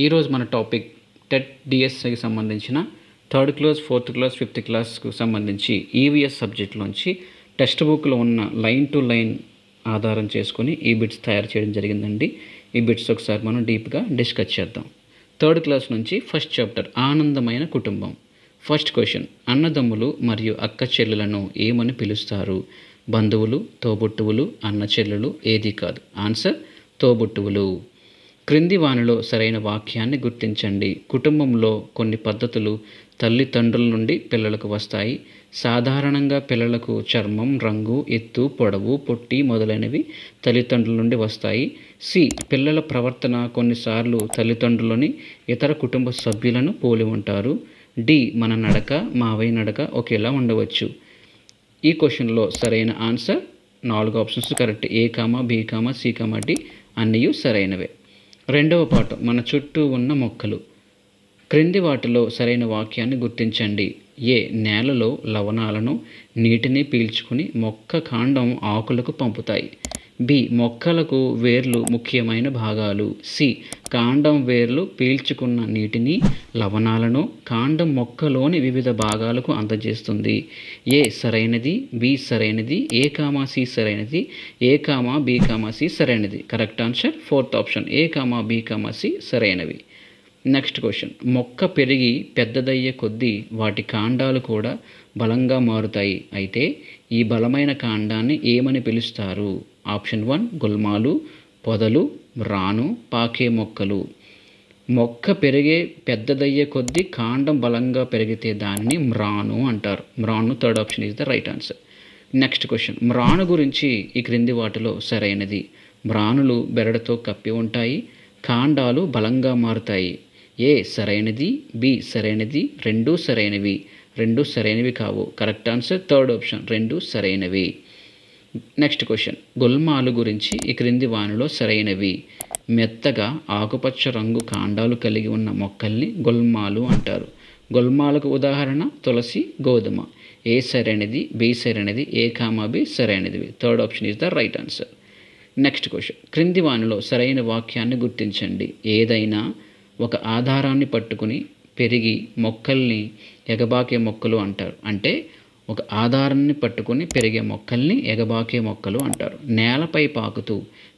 ఈరోజు మన topic TET డిఎస్ఐకి సంబంధించిన third class, fourth class, fifth క్లాస్కు సంబంధించి ఈవీఎస్ సబ్జెక్ట్లోంచి టెక్స్ట్ బుక్లో ఉన్న లైన్ టు లైన్ ఆధారం చేసుకొని ఈ బిట్స్ తయారు చేయడం జరిగిందండి. ఈ బిట్స్ ఒకసారి మనం డీప్గా డిస్కస్ చేద్దాం. థర్డ్ క్లాస్ నుంచి ఫస్ట్ చాప్టర్ ఆనందమైన కుటుంబం. ఫస్ట్ క్వశ్చన్, అన్నదమ్ములు మరియు అక్క చెల్లెలను ఏమని పిలుస్తారు? బంధువులు, తోబుట్టువులు, అన్న చెల్లెలు, ఏది కాదు. ఆన్సర్ తోబుట్టువులు. క్రింది వానిలో సరైన వాక్యాన్ని గుర్తించండి. కుటుంబంలో కొన్ని పద్ధతులు తల్లిదండ్రుల నుండి పిల్లలకు వస్తాయి. సాధారణంగా పిల్లలకు చర్మం, రంగు, ఎత్తు, పొడవు, పొట్టి మొదలైనవి తల్లిదండ్రుల నుండి వస్తాయి. సి, పిల్లల ప్రవర్తన కొన్నిసార్లు తల్లిదండ్రులని ఇతర కుటుంబ సభ్యులను పోలి ఉంటారు. డి, మన నడక, మావయ్య నడక ఒకేలా ఉండవచ్చు. ఈ క్వశ్చన్లో సరైన answer 4 options correct. A comma, B comma, C comma, D అన్నీ సరైనవే. రెండవ పాఠం, మన చుట్టూ ఉన్న మొక్కలు. క్రింది వాటిలో సరైన వాక్యాన్ని గుర్తించండి. ఏ, నేలలో లవణాలను, నీటిని పీల్చుకుని మొక్క కాండం ఆకులకు పంపుతాయి. బి, మొక్కలకు వేర్లు ముఖ్యమైన భాగాలు. సి, కాండం వేర్లు పీల్చుకున్న నీటిని, లవణాలను కాండం మొక్కలోని వివిధ భాగాలకు అందజేస్తుంది. ఏ సరైనది, బి సరైనది, ఏ కామా సి సరైనది, ఏ కామా బి కామా సి సరైనది. Correct answer fourth option, A comma B comma C సరైనవి. నెక్స్ట్ క్వశ్చన్, మొక్క పెరిగి పెద్దదయ్యే కొద్దీ వాటి కాండాలు కూడా బలంగా మారుతాయి. అయితే ఈ బలమైన కాండాన్ని ఏమని పిలుస్తారు? ఆప్షన్ 1 గుల్మాలు, పొదలు, రాను, పాకే మొక్కలు. మొక్క పెరిగే పెద్దదయ్యే కొద్దీ కాండం బలంగా పెరిగితే దానిని మ్రాను అంటారు. మ్రాను third option is the right answer. Next question, మ్రాను గురించి ఈ క్రింది వాటిలో సరైనది. మ్రానులు బెరడుతో కప్పి ఉంటాయి. కాండాలు బలంగా మారుతాయి. ఏ సరైనది, బి సరైనది, రెండూ సరైనవి. రెండు సరైనవి కావు. కరెక్ట్ ఆన్సర్ థర్డ్ ఆప్షన్, రెండు సరైనవి. నెక్స్ట్ క్వశ్చన్, గుల్మాలు గురించి ఈ క్రింది వానిలో సరైనవి. మెత్తగా ఆకుపచ్చ రంగు కాండాలు కలిగి ఉన్న మొక్కల్ని గుల్మాలు అంటారు. గుల్మాలకు ఉదాహరణ తులసి, గోధుమ. ఏ సరైనది, బి సరైనది, ఏ కామా బి సరైనది. Third option is the right answer. Next question, క్రింది వానిలో సరైన వాక్యాన్ని గుర్తించండి. ఏదైనా ఒక ఆధారాన్ని పట్టుకుని పెరిగి మొక్కల్ని ఎగబాకే మొక్కలు అంటారు. అంటే ఒక ఆధారాన్ని పట్టుకుని పెరిగే మొక్కల్ని ఎగబాకే మొక్కలు అంటారు. నేలపై పాకుతూ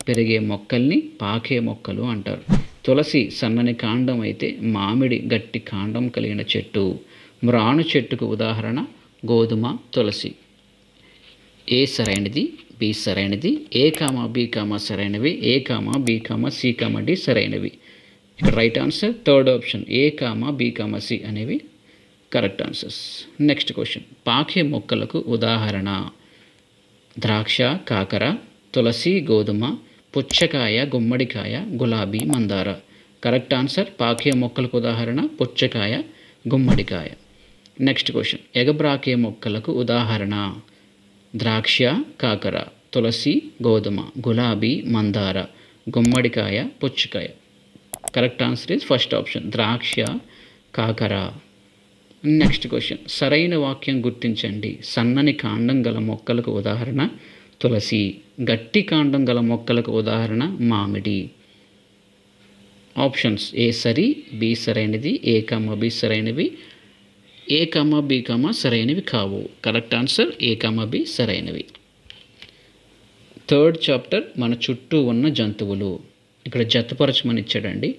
పెరిగే మొక్కల్ని పాకే మొక్కలు అంటారు. తులసి సన్నని కాండం అయితే మామిడి గట్టి కాండం కలిగిన చెట్టు. మ్రాను చెట్టుకు ఉదాహరణ గోధుమ, తులసి. ఏ సరైనది, బి సరైనది, ఏ కామా బి కామా సరైనవి, A comma B comma C comma D సరైనవి. ఇక్కడ right answer third option, A comma B comma C అనేవి కరెక్ట్ ఆన్సర్స్. నెక్స్ట్ క్వశ్చన్, పాకే మొక్కలకు ఉదాహరణ ద్రాక్ష, కాకర, తులసి, గోధుమ, పుచ్చకాయ, గుమ్మడికాయ, గులాబీ, మందార. కరెక్ట్ ఆన్సర్ పాకే మొక్కలకు ఉదాహరణ పుచ్చకాయ, గుమ్మడికాయ. నెక్స్ట్ క్వశ్చన్, ఎగబ్రాకే మొక్కలకు ఉదాహరణ ద్రాక్ష, కాకర, తులసి, గోధుమ, గులాబీ, మందార, గుమ్మడికాయ, పుచ్చకాయ. Correct answer is first option, ద్రాక్ష, కాకర. నెక్స్ట్ క్వశ్చన్, సరైన వాక్యం గుర్తించండి. సన్నని కాండం గల మొక్కలకు ఉదాహరణ తులసి, గట్టి కాండం గల మొక్కలకు ఉదాహరణ మామిడి. ఆప్షన్స్ ఏ సరి, బి సరైనది, ఏ కామా బి సరైనవి, ఏ కామా బి కామా సరైనవి కావు. కరెక్ట్ ఆన్సర్ ఏ కామా బి సరైనవి. థర్డ్ చాప్టర్, మన చుట్టూ ఉన్న జంతువులు. ఇక్కడ జతపరచమని ఇచ్చాడండి.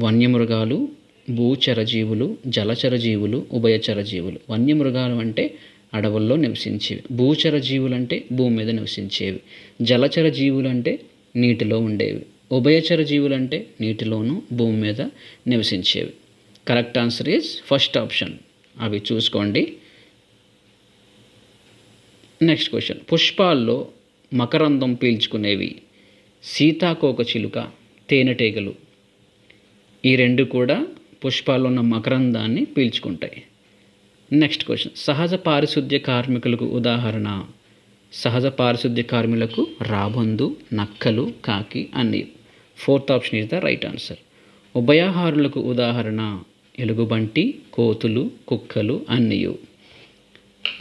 వన్యమృగాలు, భూచర జీవులు, జలచర జీవులు, ఉభయచర జీవులు. వన్యమృగాలు అంటే అడవుల్లో నివసించేవి. భూచర జీవులు అంటే భూమి మీద నివసించేవి. జలచర జీవులు అంటే నీటిలో ఉండేవి. ఉభయచర జీవులు అంటే నీటిలోనూ భూమి మీద నివసించేవి. Correct answer is first option. అవి చూసుకోండి. నెక్స్ట్ క్వశ్చన్, పుష్పాల్లో మకరందం పీల్చుకునేవి సీతాకోక చిలుక, తేనెటీగలు. ఈ రెండు కూడా పుష్పాల్లో ఉన్న మకరందాన్ని పీల్చుకుంటాయి. నెక్స్ట్ క్వశ్చన్, సహజ పారిశుద్ధ్య కార్మికులకు ఉదాహరణ సహజ పారిశుద్ధ్య కార్మికులకు రాబందు, నక్కలు, కాకి అన్నీ. Fourth option is the right answer. ఉభయాహారులకు ఉదాహరణ ఎలుగుబంటి, కోతులు, కుక్కలు అన్నీ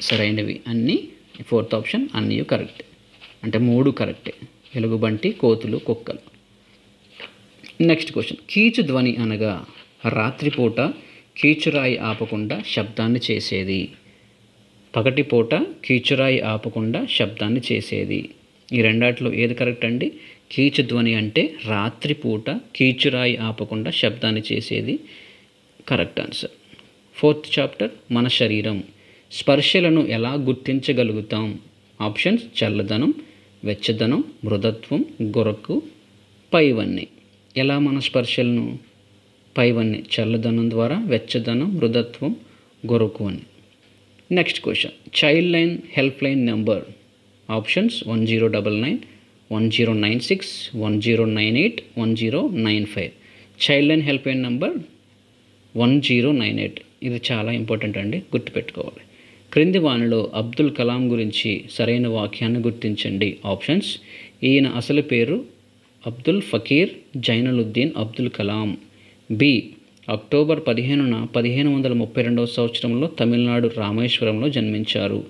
సరైనవి. అన్నీ ఫోర్త్ ఆప్షన్ అన్నీ కరెక్ట్. అంటే 3 కరెక్టే, ఎలుగుబంటి, కోతులు, కుక్కలు. నెక్స్ట్ క్వశ్చన్, కీచు ధ్వని అనగా రాత్రిపూట కీచురాయి ఆపకుండా శబ్దాన్ని చేసేది. పగటిపూట కీచురాయి ఆపకుండా శబ్దాన్ని చేసేది. ఈ రెండాట్లో ఏది కరెక్ట్ అండి? కీచు ధ్వని అంటే రాత్రిపూట కీచురాయి ఆపకుండా శబ్దాన్ని చేసేది కరెక్ట్ ఆన్సర్. 4th చాప్టర్, మన శరీరం. స్పర్శలను ఎలా గుర్తించగలుగుతాం? ఆప్షన్స్: చల్లదనం, వెచ్చదనం, మృదుత్వం, గొరకు, పైవన్నీ. ఎలా మన స్పర్శలను? పైవన్నీ, చల్లదనం ద్వారా, వెచ్చదనం, మృదుత్వం, గొరకు అని. Next question, child line help line number. Options: 1099, 1096, 1098, 1095. Child line help line number 1098. ఇది చాలా ఇంపార్టెంట్ అండి, గుర్తుపెట్టుకోవాలి. క్రింది వానిలో అబ్దుల్ కలాం గురించి సరైన వాక్యాన్ని గుర్తించండి. ఆప్షన్స్: ఈయన అసలు పేరు అబ్దుల్ ఫకీర్ జైనులుద్దీన్ అబ్దుల్ కలాం. బి, అక్టోబర్ 15న 1532 సంవత్సరంలో తమిళనాడు రామేశ్వరంలో జన్మించారు.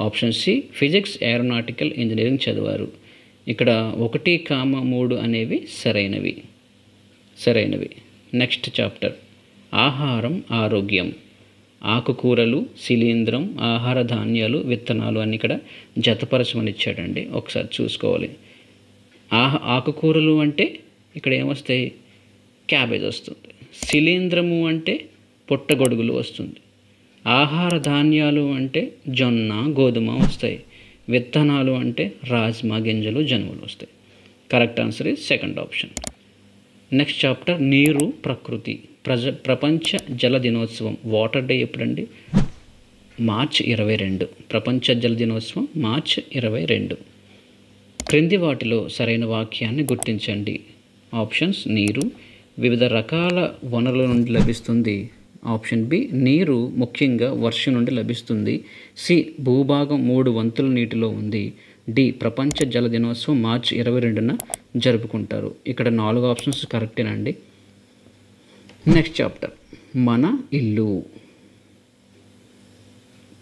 Option C, physics aeronautical engineering చదివారు. ఇక్కడ 1, 3 అనేవి సరైనవి. నెక్స్ట్ చాప్టర్, ఆహారం ఆరోగ్యం. ఆకుకూరలు, శిలీంధ్రం, ఆహార ధాన్యాలు, విత్తనాలు అని ఇక్కడ జతపరచమని ఇచ్చాడండి, ఒకసారి చూసుకోవాలి. ఆకుకూరలు అంటే ఇక్కడ ఏమొస్తాయి? క్యాబేజ్ వస్తుంది. శిలీంధ్రము అంటే పుట్టగొడుగులు వస్తుంది. ఆహార ధాన్యాలు అంటే జొన్న, గోధుమ వస్తాయి. విత్తనాలు అంటే రాజ్మా గింజలు, జనుములు వస్తాయి. Correct answer is second option. Next chapter, నీరు ప్రకృతి. ప్రపంచ జల దినోత్సవం, వాటర్ డే ఎప్పుడండి? మార్చ్ 22. ప్రపంచ జల దినోత్సవం మార్చ్ 22. క్రింది వాటిలో సరైన వాక్యాన్ని గుర్తించండి. ఆప్షన్స్: నీరు వివిధ రకాల వనరుల నుండి లభిస్తుంది. ఆప్షన్ బి, నీరు ముఖ్యంగా వర్షం నుండి లభిస్తుంది. సి, భూభాగం 3 వంతుల నీటిలో ఉంది. డి, ప్రపంచ జల దినోత్సవం మార్చి 22న జరుపుకుంటారు. ఇక్కడ 4 ఆప్షన్స్ కరెక్టేనండి. నెక్స్ట్ చాప్టర్, మన ఇల్లు.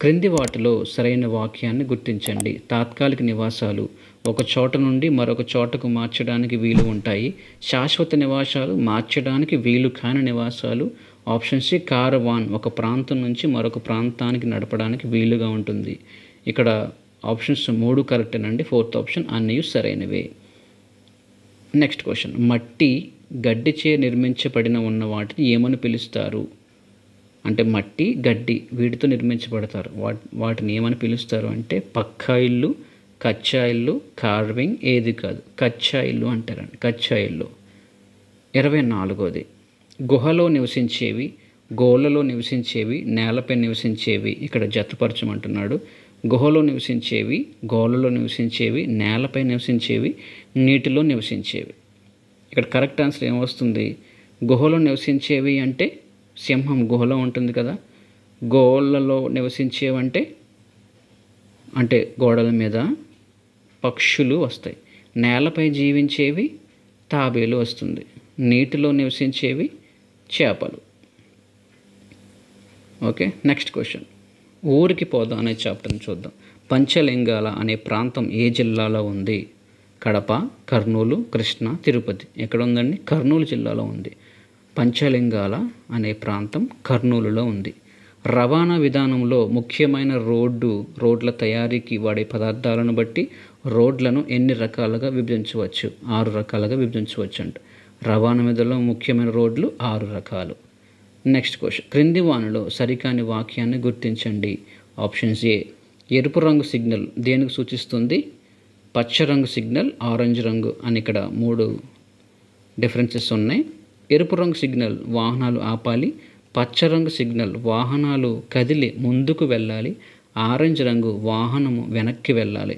క్రింది వాటిలో సరైన వాక్యాన్ని గుర్తించండి. తాత్కాలిక నివాసాలు ఒక చోట నుండి మరొక చోటకు మార్చడానికి వీలు ఉంటాయి. శాశ్వత నివాసాలు మార్చడానికి వీలు కాని నివాసాలు. ఆప్షన్ సి, కారవాన్ ఒక ప్రాంతం నుంచి మరొక ప్రాంతానికి నడపడానికి వీలుగా ఉంటుంది. ఇక్కడ ఆప్షన్స్ 3 కరెక్టేనండి. 4th ఆప్షన్ అన్నీ సరైనవే. నెక్స్ట్ క్వశ్చన్, మట్టి, గడ్డిచే నిర్మించబడిన ఉన్న వాటిని ఏమని పిలుస్తారు? అంటే మట్టి, గడ్డి వీటితో నిర్మించబడతారు. వాటిని ఏమని పిలుస్తారు అంటే పక్కా ఇల్లు, కచ్చా ఇల్లు, కార్వింగ్, ఏది కాదు. కచ్చా ఇల్లు అంటారండి, కచ్చా ఇల్లు. 24వది, గుహలో నివసించేవి, గోళ్ళలో నివసించేవి, నేలపై నివసించేవి. ఇక్కడ జతపరచమంటున్నాడు. గుహలో నివసించేవి, గోళ్ళలో నివసించేవి, నేలపై నివసించేవి, నీటిలో నివసించేవి. ఇక్కడ కరెక్ట్ ఆన్సర్ ఏమొస్తుంది? గుహలో నివసించేవి అంటే సింహం గుహలో ఉంటుంది కదా. గోళ్ళలో నివసించేవంటే అంటే గోడల మీద పక్షులు వస్తాయి. నేలపై జీవించేవి తాబేలు వస్తుంది. నీటిలో నివసించేవి చేపలు. ఓకే, నెక్స్ట్ క్వశ్చన్, ఊరికి పోదాం అనే చాప్టర్ని చూద్దాం. పంచలింగాల అనే ప్రాంతం ఏ జిల్లాలో ఉంది? కడప, కర్నూలు, కృష్ణా, తిరుపతి. ఎక్కడ ఉందండి? కర్నూలు జిల్లాలో ఉంది. పంచలింగాల అనే ప్రాంతం కర్నూలులో ఉంది. రవాణా విధానంలో ముఖ్యమైన రోడ్ల తయారీకి వాడే పదార్థాలను బట్టి రోడ్లను ఎన్ని రకాలుగా విభజించవచ్చు? 6 రకాలుగా విభజించవచ్చు అంట. రవాణా విధానంలో ముఖ్యమైన రోడ్లు 6 రకాలు. నెక్స్ట్ క్వశ్చన్, క్రింది వానిలో సరికాని వాక్యాన్ని గుర్తించండి. ఆప్షన్స్ ఏ, ఎరుపు రంగు సిగ్నల్ దేనికి సూచిస్తుంది? పచ్చ రంగు సిగ్నల్, ఆరెంజ్ రంగు అని ఇక్కడ 3 డిఫరెన్సెస్ ఉన్నాయి. ఎరుపు రంగు సిగ్నల్ వాహనాలు ఆపాలి, పచ్చ రంగు సిగ్నల్ వాహనాలు కదిలి ముందుకు వెళ్ళాలి, ఆరెంజ్ రంగు వాహనము వెనక్కి వెళ్ళాలి.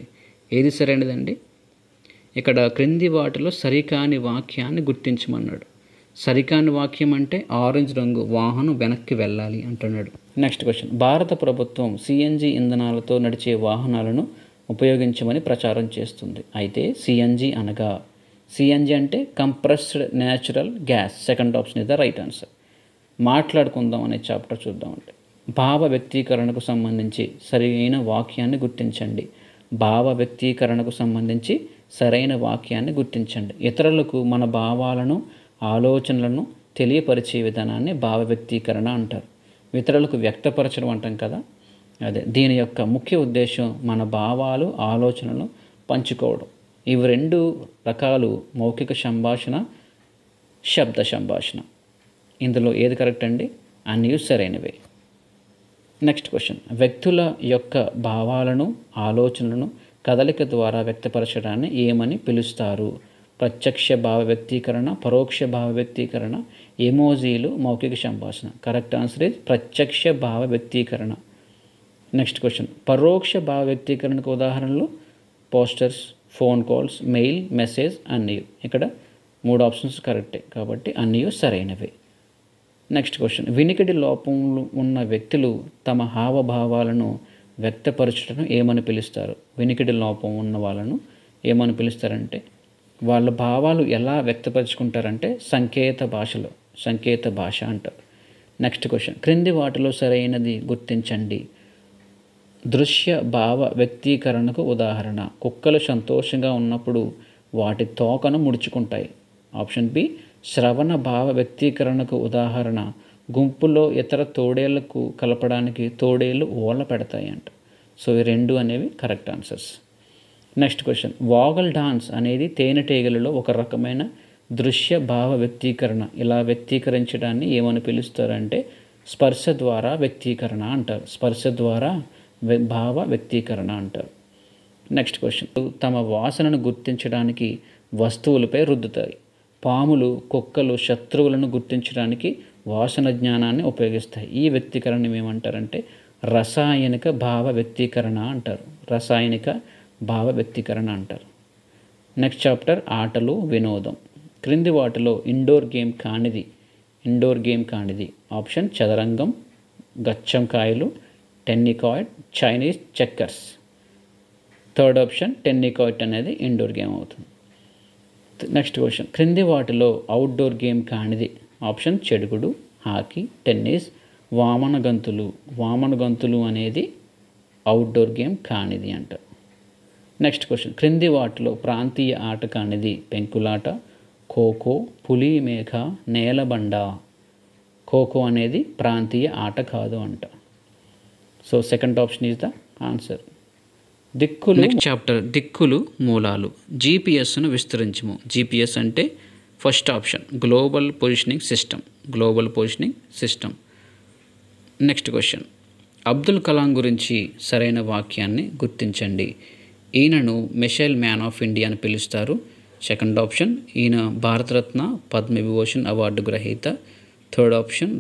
ఏది సరైనదండి? ఇక్కడ క్రింది వాటిలో సరికాని వాక్యాన్ని గుర్తించమన్నాడు. సరికాని వాక్యం అంటే ఆరెంజ్ రంగు వాహనం వెనక్కి వెళ్ళాలి అంటున్నాడు. నెక్స్ట్ క్వశ్చన్, భారత ప్రభుత్వం సిఎన్జి ఇంధనాలతో నడిచే వాహనాలను ఉపయోగించమని ప్రచారం చేస్తుంది. అయితే సిఎన్జి అనగా, సిఎన్జి అంటే compressed natural gas. Second option is the right answer. మాట్లాడుకుందాం అనే చాప్టర్ చూద్దామంటే, భావ వ్యక్తీకరణకు సంబంధించి సరైన వాక్యాన్ని గుర్తించండి. భావ వ్యక్తీకరణకు సంబంధించి సరైన వాక్యాన్ని గుర్తించండి. ఇతరులకు మన భావాలను ఆలోచనలను తెలియపరిచే విధానాన్ని భావ వ్యక్తీకరణ అంటారు. ఇతరులకు వ్యక్తపరచడం అంటాం కదా, అదే. దీని యొక్క ముఖ్య ఉద్దేశం మన భావాలు, ఆలోచనలు పంచుకోవడం. ఇవి 2 రకాలు మౌఖిక సంభాషణ, శబ్ద సంభాషణ. ఇందులో ఏది కరెక్ట్ అండి? అన్నీ సరైనవే. Next question. వ్యక్తుల యొక్క భావాలను, ఆలోచనలను కదలిక ద్వారా వ్యక్తపరచడాన్ని ఏమని పిలుస్తారు? ప్రత్యక్ష భావ వ్యక్తీకరణ, పరోక్ష భావ వ్యక్తీకరణ, ఎమోజీలు, మౌఖిక సంభాషణ. కరెక్ట్ ఆన్సర్ ఇస్ ప్రత్యక్ష భావ వ్యక్తీకరణ. Next question. పరోక్ష భావ వ్యక్తీకరణకు ఉదాహరణలు posters, phone calls, mail, message, అన్నీ. ఇక్కడ 3 ఆప్షన్స్ కరెక్టే కాబట్టి అన్నీ సరైనవే. Next question. వినికిడి లోపంలో ఉన్న వ్యక్తులు తమ హావభావాలను వ్యక్తపరచడం ఏమని పిలుస్తారు? వినికిడి లోపం ఉన్న వాళ్ళను ఏమని పిలుస్తారంటే, వాళ్ళ భావాలు ఎలా వ్యక్తపరుచుకుంటారంటే సంకేత భాష అంటారు. Next question. క్రింది వాటిలో సరైనది గుర్తించండి. దృశ్య భావ వ్యక్తీకరణకు ఉదాహరణ. కుక్కలు సంతోషంగా ఉన్నప్పుడు వాటి తోకను ముడుచుకుంటాయి. Option B. శ్రవణ భావ వ్యక్తీకరణకు ఉదాహరణ. గుంపులో ఇతర తోడేళ్లకు కలపడానికి తోడేళ్ళు ఓళ్ళ పెడతాయి అంట. సో ఈ 2 అనేవి correct answers. Next question. Waggle dance అనేది తేనెటీగలలో ఒక రకమైన దృశ్య భావ వ్యక్తీకరణ. ఇలా వ్యక్తీకరించడాన్ని ఏమని పిలుస్తారంటే స్పర్శ ద్వారా వ్యక్తీకరణ అంటారు. స్పర్శ ద్వారా భావ వ్యక్తీకరణ అంటారు. Next question. తమ వాసనను గుర్తించడానికి వస్తువులపై రుద్దుతాయి. పాములు, కుక్కలు శత్రువులను గుర్తించడానికి వాసన జ్ఞానాన్ని ఉపయోగిస్తాయి. ఈ వ్యక్తీకరణ ఏమంటారంటే రసాయనిక భావ వ్యక్తీకరణ అంటారు. రసాయనిక భావ వ్యక్తీకరణ అంటారు. నెక్స్ట్ చాప్టర్ ఆటలు, వినోదం. క్రింది వాటిలో ఇండోర్ గేమ్ కానిది. ఆప్షన్ చదరంగం, గచ్చంకాయలు, tenikoit, Chinese checkers. Third option tenikoit అనేది ఇండోర్ గేమ్ అవుతుంది. Next question. క్రింది వాటిలో అవుట్డోర్ గేమ్ కానిది. ఆప్షన్ చెడుగుడు, హాకీ, టెన్నిస్, వామన గంతులు అనేది అవుట్డోర్ గేమ్ కానిది అంటారు. Next question. క్రింది వాటిలో ప్రాంతీయ ఆట కానిది. పెంకులాట, ఖోఖో, పులి మేఘ, నేలబండ. ఖోఖో అనేది ప్రాంతీయ ఆట కాదు అంట. So second option is the answer. Next chapter దిక్కులు, మూలాలు. జీపీఎస్ను విస్తరించము. జీపీఎస్ అంటే first option global positioning system. Next question. Abdul Kalam గురించి సరైన వాక్యాన్ని గుర్తించండి. ఈయనను మిసైల్ మ్యాన్ ఆఫ్ ఇండియా అని పిలుస్తారు. సెకండ్ ఆప్షన్ ఈయన భారతరత్న, పద్మవిభూషణ్ అవార్డు గ్రహీత. థర్డ్ ఆప్షన్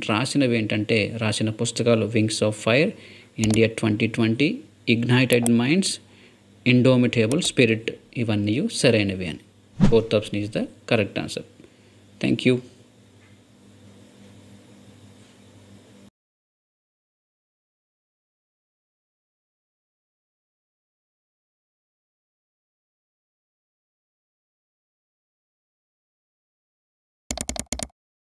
రాసిన పుస్తకాలు wings of fire, India 2020, ignited minds, indomitable spirit. ఇవన్నీ సరైనవి అని. Fourth option is the correct answer. Thank you.